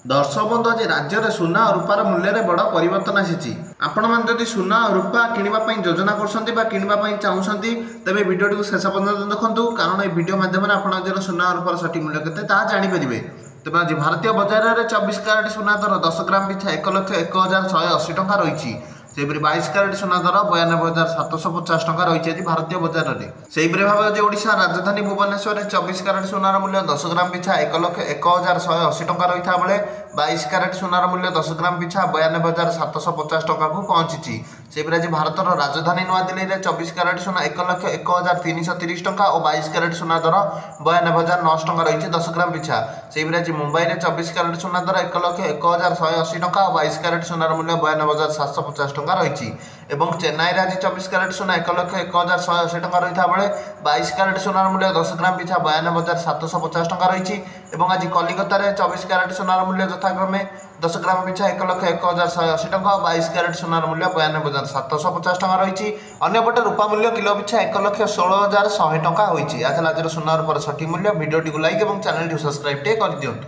दर्शक बंधु आज राज्य में सुना और रूपार मूल्य में बड़ परिवर्तन आसी आपण मैंने सुना और रूपा किणवाई योजना कर चाहूँगी तेज भिडियो को शेष पर्यटन देखूँ कारण ये भिडियो मध्यम आज सुना और रूपार सठिक मूल्य के जापरेंगे। तेज आज भारतीय बजार में 24 कैरेट सुना दर 10 ग्राम पिछा 1,01,180 टଙ୍କା रही। सेपरी 22 कैरेट सुना दर 92,750 टଙ୍କା रही आज भारतीय बजार में। सेपरी भाव आज ओडिशा राजधानी भुवनेश्वर में 24 कैरेट सुनार मूल्य 10 ग्राम पिछा 1,01,180 टଙ୍କା रही बेले 22 कैरेट सुनार मूल्य 10 ग्राम पिछा 92,750 टଙ୍କା को पहुंची। सेपरी आज भारतर राजधानी नुआदिल्ली में 24 कैरेट सुना 1,01,330 टଙ୍କା और 22 कैरेट सुना दर 92,900 टଙ୍କା रही 10 ग्राम पिछा। सेपरी आज मुंबई में 24 कैरेट सुना दर 1,01,180 टଙ୍କା और 22 कैरेट सुनार मूल्य 92,750 टଙ୍କା रही। एवं चेन्नई आज 24 कैरेट सुना 1,01,180 टଙ୍କା रही बेले 22 कैरेट सुनार मूल्य 10 ग्राम पिछा 92,750 टଙ୍କା रही। एवं आज कलिकता में 24 कैरेट सुनार मूल्य यथाक्रमे 10 ग्राम पिछा 1,01,180 टଙ୍କା और 22 कैरेट सुनार मूल्य 92,750 टଙ୍କା रही। अन्यपटे रूपा मूल्य किलो पिछा 1,16,100 टଙ୍କା होती। आज सुना रूपार सठिक मूल्य। भिडियो लाइक और चैनल सब्सक्राइब कर दिंतु।